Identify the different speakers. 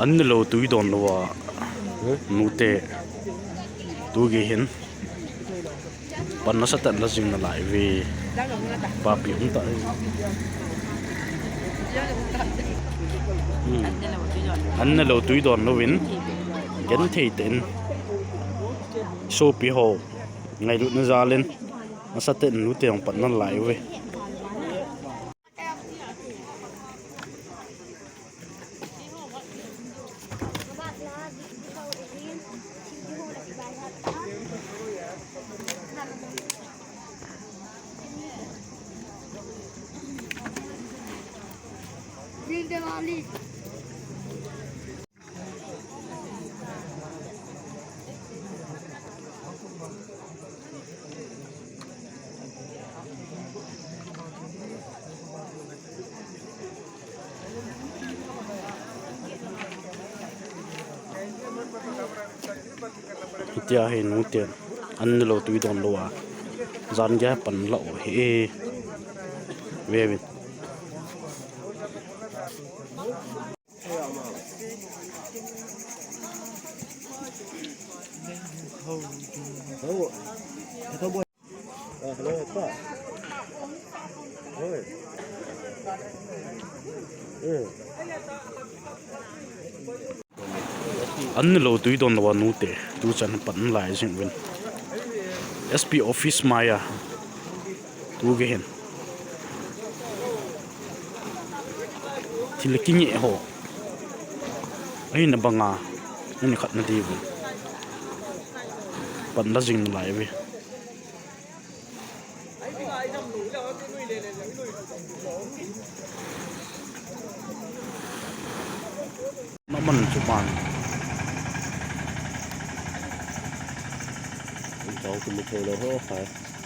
Speaker 1: An nelou tui don lawa nute tu ge hin pan na satan la jing na lai ve pa pi um ta an nelou tui don lo win gen thei ten so pi ho ngai lu na zalen na satan nu te ong pan na lai ve tia he nu te an nelou tui don lo wa zan ga pan lo he ve ve an nelou tui don lo wa nu te tu chan pan lai jing win SP office maya tu ge hen thilkingi ho ai na banga ni khat na di win pan la jing lai ve naman chuman tao cũng một thôi là hết